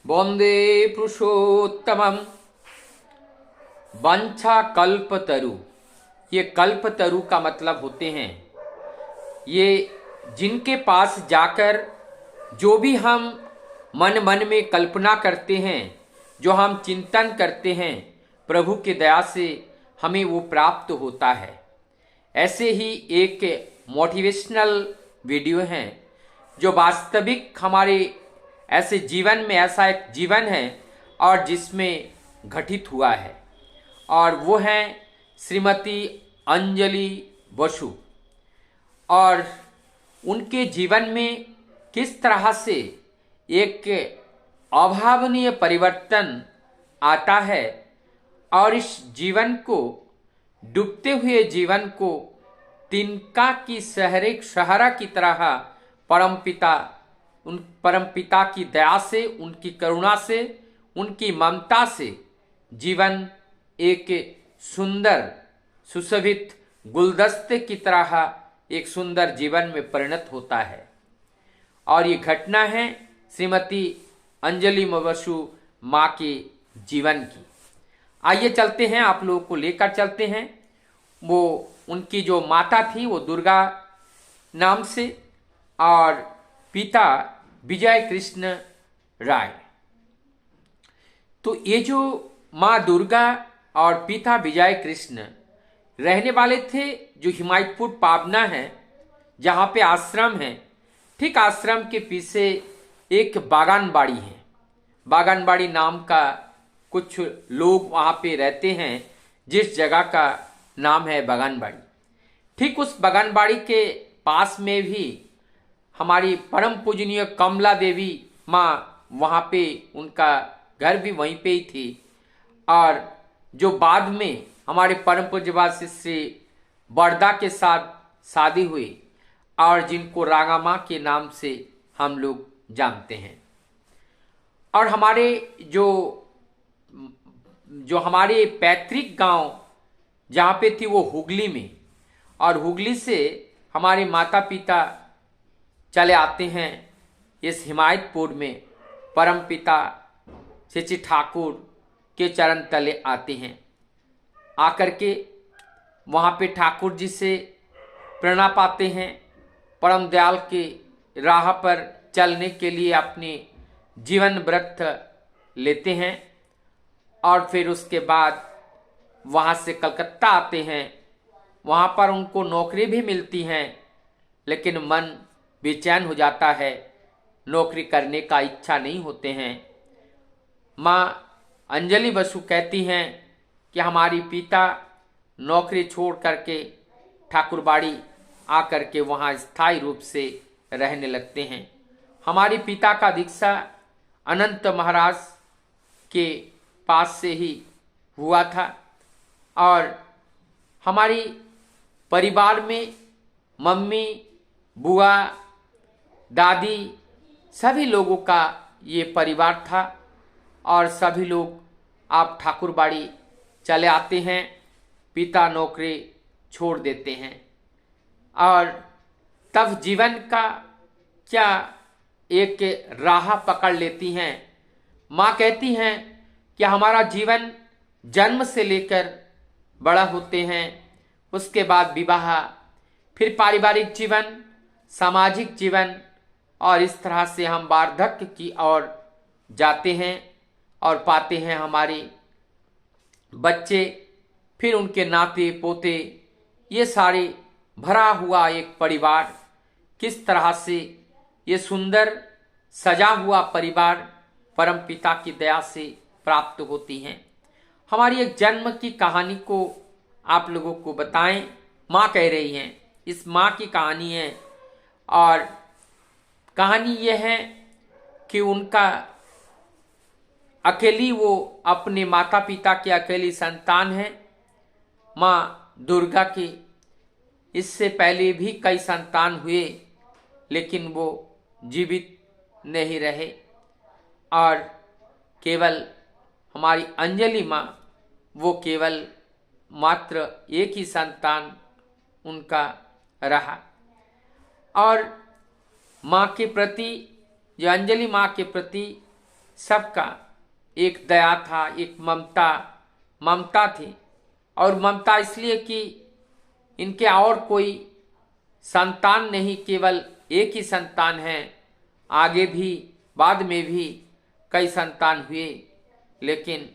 वंदे पुरुषोत्तमम। वांछा कल्पतरु। ये कल्पतरु का मतलब होते हैं ये जिनके पास जाकर जो भी हम मन मन में कल्पना करते हैं, जो हम चिंतन करते हैं, प्रभु की दया से हमें वो प्राप्त होता है। ऐसे ही एक मोटिवेशनल वीडियो है जो वास्तविक हमारे ऐसे जीवन में ऐसा एक जीवन है और जिसमें घटित हुआ है, और वो हैं श्रीमती अंजलि बसु। और उनके जीवन में किस तरह से एक अभावनीय परिवर्तन आता है और इस जीवन को, डूबते हुए जीवन को तिनका की सहरा की तरह परमपिता की दया से, उनकी करुणा से, उनकी ममता से जीवन एक सुंदर सुशोभित गुलदस्ते की तरह एक सुंदर जीवन में परिणत होता है। और ये घटना है श्रीमती अंजलि बसु माँ के जीवन की। आइए चलते हैं, आप लोगों को लेकर चलते हैं। वो उनकी जो माता थी वो दुर्गा नाम से, और पिता विजय कृष्ण राय। तो ये जो माँ दुर्गा और पिता विजय कृष्ण रहने वाले थे जो हिमायतपुर पाबना है, जहाँ पे आश्रम है। ठीक आश्रम के पीछे एक बागानबाड़ी है। बागानबाड़ी नाम का कुछ लोग वहाँ पे रहते हैं, जिस जगह का नाम है बागानबाड़ी। ठीक उस बागानबाड़ी के पास में भी हमारी परम पूजनीय कमला देवी माँ, वहाँ पे उनका घर भी वहीं पे ही थी। और जो बाद में हमारे परम पूज्यपाद श्री बरदा के साथ शादी हुई, और जिनको रागा माँ के नाम से हम लोग जानते हैं। और हमारे जो हमारे पैतृक गांव जहाँ पे थी वो हुगली में, और हुगली से हमारे माता पिता चले आते हैं इस हिमायतपुर में। परम पिता श्री ठाकुर के चरण तले आते हैं। आकर के वहाँ पे ठाकुर जी से प्रेरणा पाते हैं, परम दयाल के राह पर चलने के लिए अपने जीवन व्रत लेते हैं। और फिर उसके बाद वहाँ से कलकत्ता आते हैं। वहाँ पर उनको नौकरी भी मिलती हैं, लेकिन मन बेचैन हो जाता है, नौकरी करने का इच्छा नहीं होते हैं। माँ अंजलि बसु कहती हैं कि हमारी पिता नौकरी छोड़ करके ठाकुरबाड़ी आकर के वहाँ स्थायी रूप से रहने लगते हैं। हमारी पिता का दीक्षा अनंत महाराज के पास से ही हुआ था। और हमारी परिवार में मम्मी, बुआ, दादी, सभी लोगों का ये परिवार था। और सभी लोग आप ठाकुरबाड़ी चले आते हैं, पिता नौकरी छोड़ देते हैं। और तब जीवन का क्या एक राह पकड़ लेती हैं। माँ कहती हैं कि हमारा जीवन जन्म से लेकर बड़ा होते हैं, उसके बाद विवाह, फिर पारिवारिक जीवन, सामाजिक जीवन, और इस तरह से हम वार्धक्य की ओर जाते हैं और पाते हैं हमारे बच्चे, फिर उनके नाते पोते, ये सारे भरा हुआ एक परिवार, किस तरह से ये सुंदर सजा हुआ परिवार परम पिता की दया से प्राप्त होती हैं। हमारी एक जन्म की कहानी को आप लोगों को बताएं। माँ कह रही हैं, इस माँ की कहानी है। और कहानी ये है कि उनका अकेली, वो अपने माता पिता की अकेली संतान है माँ दुर्गा की। इससे पहले भी कई संतान हुए, लेकिन वो जीवित नहीं रहे। और केवल हमारी अंजलि माँ, वो केवल मात्र एक ही संतान उनका रहा। और माँ के प्रति, जो अंजलि माँ के प्रति सबका एक दया था, एक ममता थी। और ममता इसलिए कि इनके और कोई संतान नहीं, केवल एक ही संतान है। आगे भी बाद में भी कई संतान हुए, लेकिन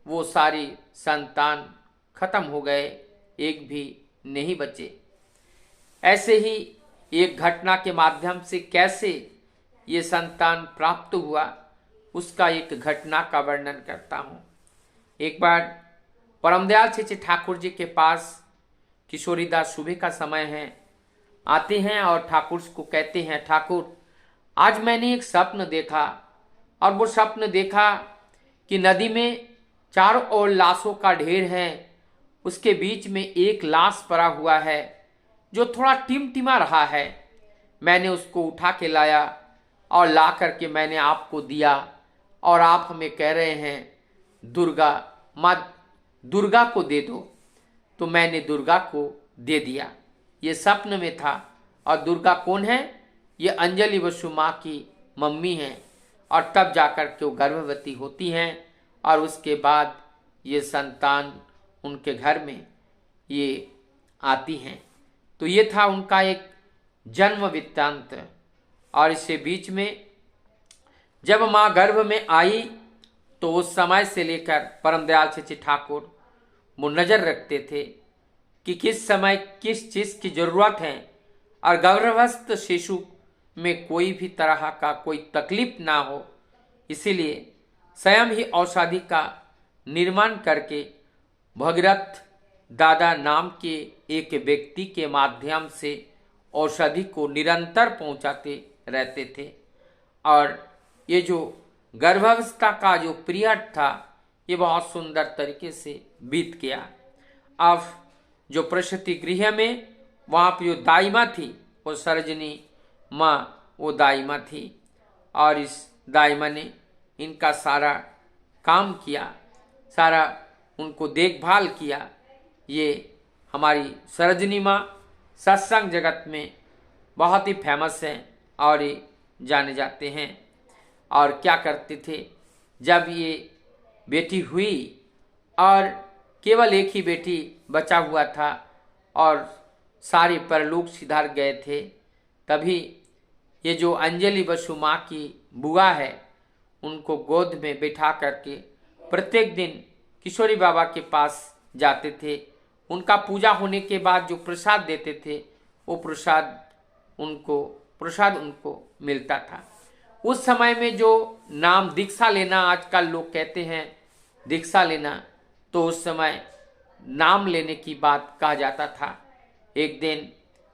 वो सारी संतान खत्म हो गए, एक भी नहीं बचे। ऐसे ही एक घटना के माध्यम से कैसे ये संतान प्राप्त हुआ, उसका एक घटना का वर्णन करता हूँ। एक बार परमदयाल श्री ठाकुर जी के पास किशोरीदास सुबह का समय है, आते हैं और ठाकुर को कहते हैं, ठाकुर आज मैंने एक स्वप्न देखा, और वो स्वप्न देखा कि नदी में चारों ओर लाशों का ढेर है, उसके बीच में एक लाश पड़ा हुआ है जो थोड़ा टिमटिमा रहा है। मैंने उसको उठा के लाया और ला करके मैंने आपको दिया, और आप हमें कह रहे हैं दुर्गा, माँ दुर्गा को दे दो। तो मैंने दुर्गा को दे दिया। ये स्वप्न में था। और दुर्गा कौन है? ये अंजलि बसु माँ की मम्मी हैं। और तब जाकर के वो गर्भवती होती हैं, और उसके बाद ये संतान उनके घर में ये आती हैं। तो ये था उनका एक जन्म वृत्तांत। और इसके बीच में जब माँ गर्भ में आई तो उस समय से लेकर परमदयाल श्री ठाकुर वो नज़र रखते थे कि किस समय किस चीज़ की ज़रूरत है, और गर्भस्थ शिशु में कोई भी तरह का कोई तकलीफ ना हो। इसीलिए स्वयं ही औषधि का निर्माण करके भगीरथ दादा नाम के एक व्यक्ति के माध्यम से औषधि को निरंतर पहुंचाते रहते थे। और ये जो गर्भावस्था का जो पीरियड था, ये बहुत सुंदर तरीके से बीत गया। अब जो प्रसूति गृह में वहाँ पे जो दाइमा थी, वो सरोजिनी माँ वो दाइमा थी, और इस दाइमा ने इनका सारा काम किया, सारा उनको देखभाल किया। ये हमारी सरोजिनी माँ सत्संग जगत में बहुत ही फेमस हैं और ये जाने जाते हैं। और क्या करते थे, जब ये बेटी हुई और केवल एक ही बेटी बचा हुआ था और सारे परलोक सिधार गए थे, तभी ये जो अंजलि बसु माँ की बुआ है, उनको गोद में बैठा करके प्रत्येक दिन किशोरी बाबा के पास जाते थे। उनका पूजा होने के बाद जो प्रसाद देते थे, वो प्रसाद उनको मिलता था। उस समय में जो नाम दीक्षा लेना, आजकल लोग कहते हैं दीक्षा लेना, तो उस समय नाम लेने की बात कहा जाता था। एक दिन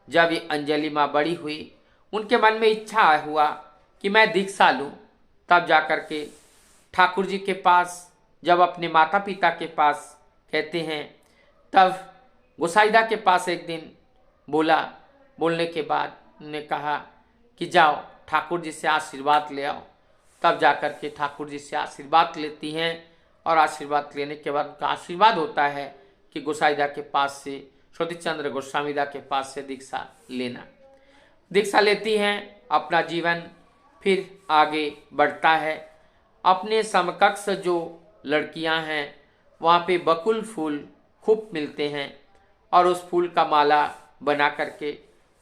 जब ये अंजलि माँ बड़ी हुई, उनके मन में इच्छा हुआ कि मैं दीक्षा लूँ। तब जाकर के ठाकुर जी के पास, जब अपने माता पिता के पास कहते हैं, तब गोसाईदा के पास एक दिन बोलने के बाद उन्होंने कहा कि जाओ ठाकुर जी से आशीर्वाद ले आओ। तब जाकर के ठाकुर जी से आशीर्वाद लेती हैं, और आशीर्वाद लेने के बाद उनका आशीर्वाद होता है कि गोसाईदा के पास से, श्रुतिचंद्र गोस्वामीदा के पास से दीक्षा लेना। दीक्षा लेती हैं, अपना जीवन फिर आगे बढ़ता है। अपने समकक्ष जो लड़कियां हैं, वहाँ पे बकुल फूल खूब मिलते हैं, और उस फूल का माला बना करके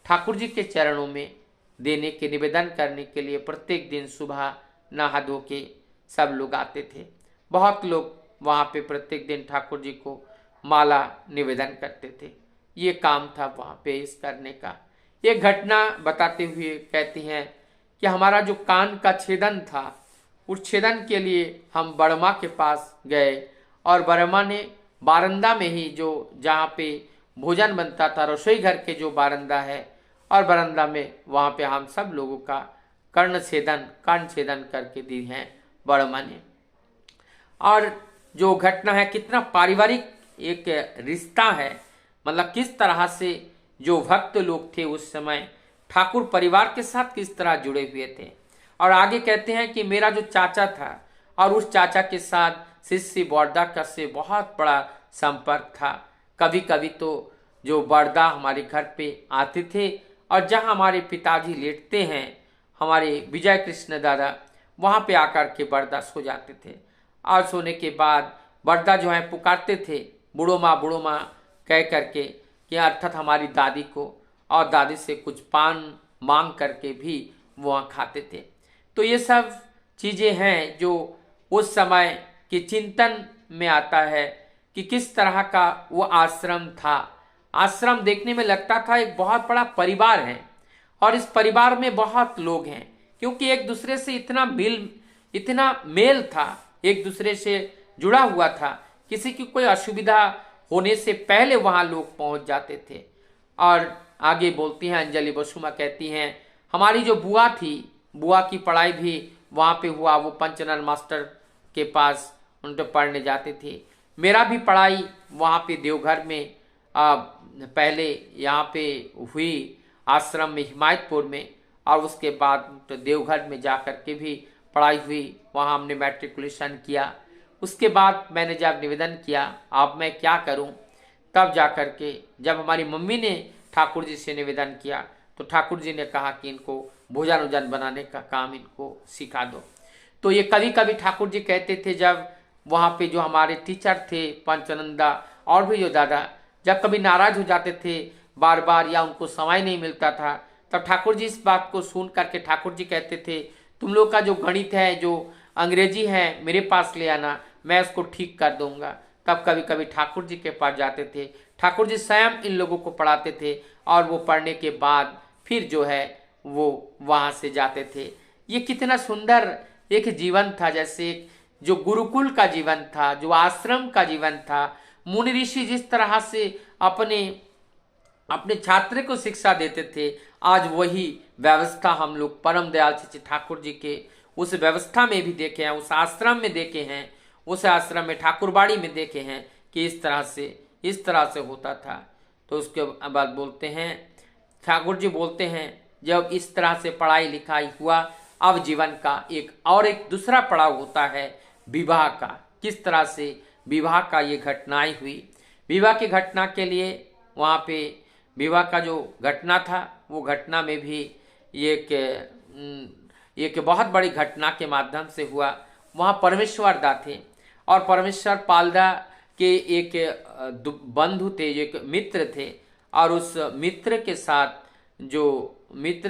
ठाकुर जी के चरणों में देने के, निवेदन करने के लिए प्रत्येक दिन सुबह नहा धो के सब लोग आते थे। बहुत लोग वहाँ पे प्रत्येक दिन ठाकुर जी को माला निवेदन करते थे। ये काम था वहाँ पे इस करने का। ये घटना बताते हुए कहती हैं कि हमारा जो कान का छेदन था, उस छेदन के लिए हम बड़मा के पास गए, और बड़मा ने बारंदा में ही, जो जहाँ पे भोजन बनता था, रसोई घर के जो बारंदा है, और बरामदा में वहाँ पे हम सब लोगों का कर्ण छेदन करके दी हैं बड़मा ने। और जो घटना है, कितना पारिवारिक एक रिश्ता है, मतलब किस तरह से जो भक्त लोग थे उस समय ठाकुर परिवार के साथ किस तरह जुड़े हुए थे। और आगे कहते हैं कि मेरा जो चाचा था, और उस चाचा के साथ शिष्य बड़दा का से बहुत बड़ा संपर्क था। कभी कभी तो जो बड़दा हमारे घर पे आते थे, और जहाँ हमारे पिताजी लेटते हैं, हमारे विजय कृष्ण दादा, वहाँ पे आकर के बरदा सो जाते थे। और सोने के बाद बरदा जो है पुकारते थे बूढ़ो माँ कह करके, कि अर्थात हमारी दादी को, और दादी से कुछ पान मांग करके भी वहाँ खाते थे। तो ये सब चीज़ें हैं जो उस समय के चिंतन में आता है कि किस तरह का वो आश्रम था। आश्रम देखने में लगता था एक बहुत बड़ा परिवार है, और इस परिवार में बहुत लोग हैं, क्योंकि एक दूसरे से इतना मेल था, एक दूसरे से जुड़ा हुआ था। किसी की कोई असुविधा होने से पहले वहाँ लोग पहुँच जाते थे। और आगे बोलती हैं अंजलि बसु माँ, कहती हैं हमारी जो बुआ थी, बुआ की पढ़ाई भी वहाँ पे हुआ। वो पंचनल मास्टर के पास उन पे पढ़ने जाते थे। मेरा भी पढ़ाई वहाँ पे देवघर में पहले यहाँ पे हुई आश्रम में हिमायतपुर में, और उसके बाद तो देवघर में जा कर के भी पढ़ाई हुई। वहाँ हमने मैट्रिकुलेशन किया। उसके बाद मैंने जब निवेदन किया अब मैं क्या करूं, तब जा कर के जब हमारी मम्मी ने ठाकुर जी से निवेदन किया तो ठाकुर जी ने कहा कि इनको भोजन वोजन बनाने का काम इनको सिखा दो। तो ये कभी कभी ठाकुर जी कहते थे, जब वहाँ पे जो हमारे टीचर थे पंचनंदा और भी जो दादा, जब कभी नाराज हो जाते थे बार बार या उनको समय नहीं मिलता था, तब ठाकुर जी इस बात को सुन करके ठाकुर जी कहते थे तुम लोग का जो गणित है, जो अंग्रेजी है, मेरे पास ले आना, मैं उसको ठीक कर दूंगा। तब कभी कभी ठाकुर जी के पास जाते थे। ठाकुर जी स्वयं इन लोगों को पढ़ाते थे, और वो पढ़ने के बाद फिर जो है वो वहाँ से जाते थे। ये कितना सुंदर एक जीवन था, जैसे जो गुरुकुल का जीवन था, जो आश्रम का जीवन था। मुनि ऋषि जिस तरह से अपने छात्र को शिक्षा देते थे, आज वही व्यवस्था हम लोग परम दयाल श्री ठाकुर जी के उस व्यवस्था में भी देखे हैं, उस आश्रम में देखे हैं, उस आश्रम में ठाकुरबाड़ी में देखे हैं कि इस तरह से होता था। तो उसके बाद बोलते हैं, ठाकुर जी बोलते हैं जब इस तरह से पढ़ाई लिखाई हुआ, अब जीवन का एक दूसरा पड़ाव होता है विवाह का। किस तरह से विवाह का ये घटनाएं हुई। विवाह की घटना के लिए वहाँ पे विवाह का जो घटना था, वो घटना में भी एक बहुत बड़ी घटना के माध्यम से हुआ। वहाँ परमेश्वर दा थे, और परमेश्वर पालदा के एक बंधु थे, एक मित्र थे, और उस मित्र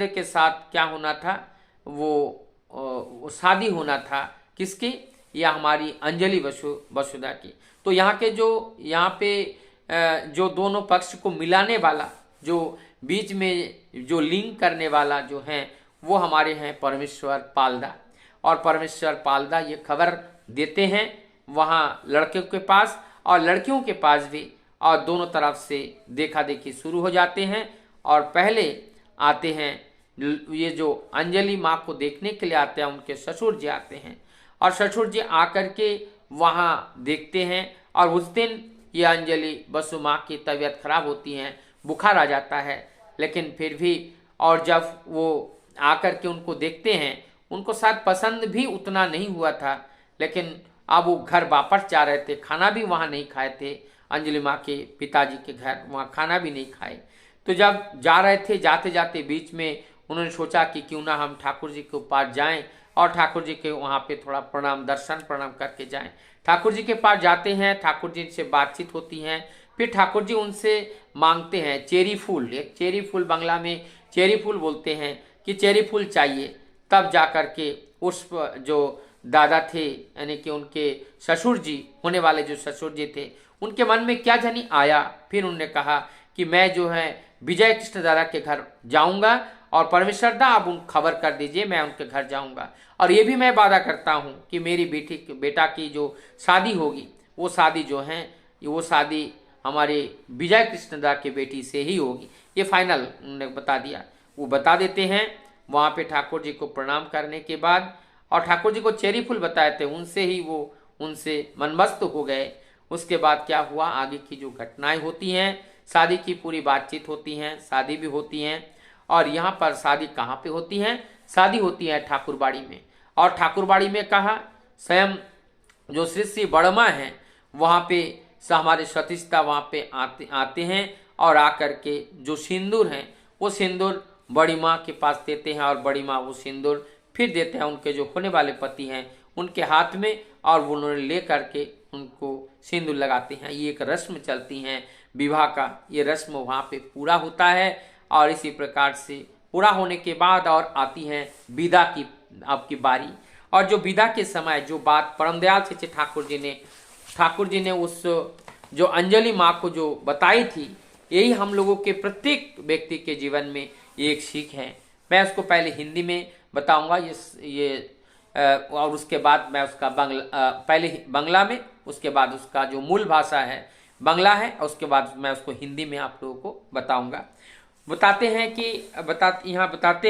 के साथ क्या होना था, वो शादी होना था। किसकी? या हमारी अंजलि वसुधा की। तो यहाँ पे जो दोनों पक्ष को मिलाने वाला, जो बीच में जो लिंक करने वाला जो है, वो हमारे हैं परमेश्वर पालदा। और परमेश्वर पालदा ये खबर देते हैं वहाँ लड़के के पास और लड़कियों के पास भी, और दोनों तरफ से देखा देखी शुरू हो जाते हैं। और पहले आते हैं ये जो अंजलि माँ को देखने के लिए आते हैं, उनके ससुर जी आते हैं, और ससुर जी आकर के वहाँ देखते हैं। और उस दिन ये अंजलि बसु माँ की तबीयत खराब होती है, बुखार आ जाता है, लेकिन फिर भी, और जब वो आकर के उनको देखते हैं, उनको शायद पसंद भी उतना नहीं हुआ था, लेकिन अब वो घर वापस जा रहे थे, खाना भी वहाँ नहीं खाए थे, अंजलि माँ के पिताजी के घर वहाँ खाना भी नहीं खाए। तो जब जा रहे थे, जाते जाते बीच में उन्होंने सोचा कि क्यों ना हम ठाकुर जी के पास जाएं, और ठाकुर जी के वहाँ पे थोड़ा दर्शन प्रणाम करके जाएं। ठाकुर जी के पास जाते हैं, ठाकुर जी से बातचीत होती है। फिर ठाकुर जी उनसे मांगते हैं चेरी फूल, एक चेरी फूल, बांग्ला में चेरी फूल बोलते हैं, कि चेरी फूल चाहिए। तब जा कर के उस जो दादा थे, यानी कि उनके ससुर जी होने वाले जो ससुर जी थे, उनके मन में क्या जानी आया। फिर उन्होंने कहा कि मैं जो है विजय कृष्ण दादा के घर जाऊंगा, और परमेश्वर दा आप उन खबर कर दीजिए, मैं उनके घर जाऊंगा, और ये भी मैं वादा करता हूं कि मेरी बेटा की जो शादी होगी, वो शादी जो है, वो शादी हमारे विजय कृष्ण दादा की बेटी से ही होगी। ये फाइनल उन्होंने बता दिया। वो बता देते हैं। वहाँ पे ठाकुर जी को प्रणाम करने के बाद, और ठाकुर जी को चेरी फूल बताए थे, उनसे मनमस्त हो गए। उसके बाद क्या हुआ, आगे की जो घटनाएं होती हैं, शादी की पूरी बातचीत होती हैं, शादी भी होती हैं। और यहाँ पर शादी कहाँ पे होती है? शादी होती है ठाकुरबाड़ी में। और ठाकुरबाड़ी में कहा, स्वयं जो श्री बड़मा हैं वहाँ पे हमारे सतीशता वहाँ पे आते हैं, और आकर के जो सिंदूर हैं, वो सिंदूर बड़ी माँ के पास देते हैं, और बड़ी माँ वो सिंदूर फिर देते हैं उनके जो होने वाले पति हैं उनके हाथ में, और वो उन्होंने ले करके उनको सिंदूर लगाते हैं। ये एक रस्म चलती है विवाह का, ये रस्म वहाँ पे पूरा होता है। और इसी प्रकार से पूरा होने के बाद और आती है विदा की आपकी बारी। और जो विदा के समय जो बात परमदयाल से ठाकुर जी ने उस जो अंजलि माँ को जो बताई थी, यही हम लोगों के प्रत्येक व्यक्ति के जीवन में एक सीख है। मैं उसको पहले हिंदी में बताऊंगा और उसके बाद मैं उसका पहले बंगला में, उसके बाद उसका जो मूल भाषा है बंगला है, और उसके बाद मैं उसको हिंदी में आप लोगों को बताऊंगा। बताते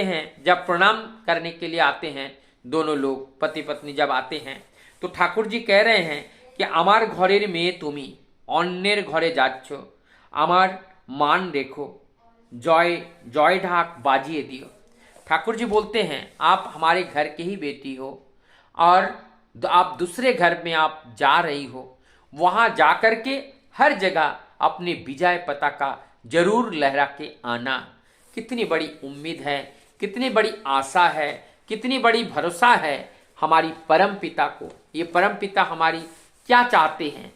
हैं जब प्रणाम करने के लिए आते हैं दोनों लोग, पति पत्नी जब आते हैं, तो ठाकुर जी कह रहे हैं कि आमार घरेर मेये तुमी अन्येर घरे जाच्छ, आमार मान देखो, जय ढाक बाजिए दियो। ठाकुर जी बोलते हैं आप हमारे घर के ही बेटी हो और आप दूसरे घर में आप जा रही हो, वहां जाकर के हर जगह अपने विजय पताका जरूर लहरा के आना। कितनी बड़ी उम्मीद है, कितनी बड़ी आशा है, कितनी बड़ी भरोसा है हमारी परम पिता को। ये परम पिता हमारी क्या चाहते हैं,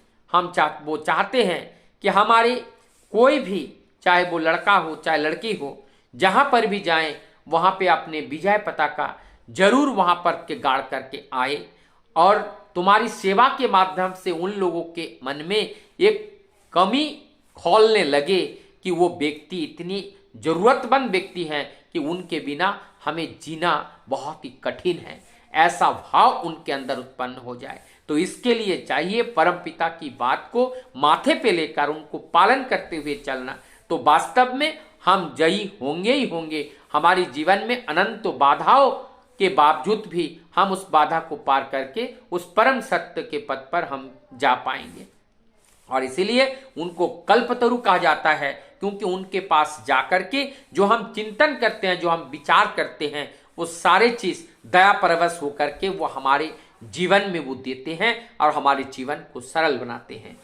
वो चाहते हैं कि हमारे कोई भी, चाहे वो लड़का हो चाहे लड़की हो, जहां पर भी जाएं वहां पे अपने विजय पताका जरूर वहां पर के गाड़ करके आए, और तुम्हारी सेवा के माध्यम से उन लोगों के मन में एक कमी खोलने लगे कि वो व्यक्ति इतनी जरूरतमंद व्यक्ति हैं कि उनके बिना हमें जीना बहुत ही कठिन है, ऐसा भाव उनके अंदर उत्पन्न हो जाए। तो इसके लिए चाहिए परम पिता की बात को माथे पे लेकर उनको पालन करते हुए चलना, तो वास्तव में हम जयी होंगे ही होंगे। हमारे जीवन में अनंत बाधाओं के बावजूद भी हम उस बाधा को पार करके उस परम सत्य के पद पर हम जा पाएंगे। और इसीलिए उनको कल्पतरु कहा जाता है, क्योंकि उनके पास जाकर के जो हम चिंतन करते हैं, जो हम विचार करते हैं, वो सारे चीज दया परवश होकर के वो हमारे जीवन में वो देते हैं और हमारे जीवन को सरल बनाते हैं।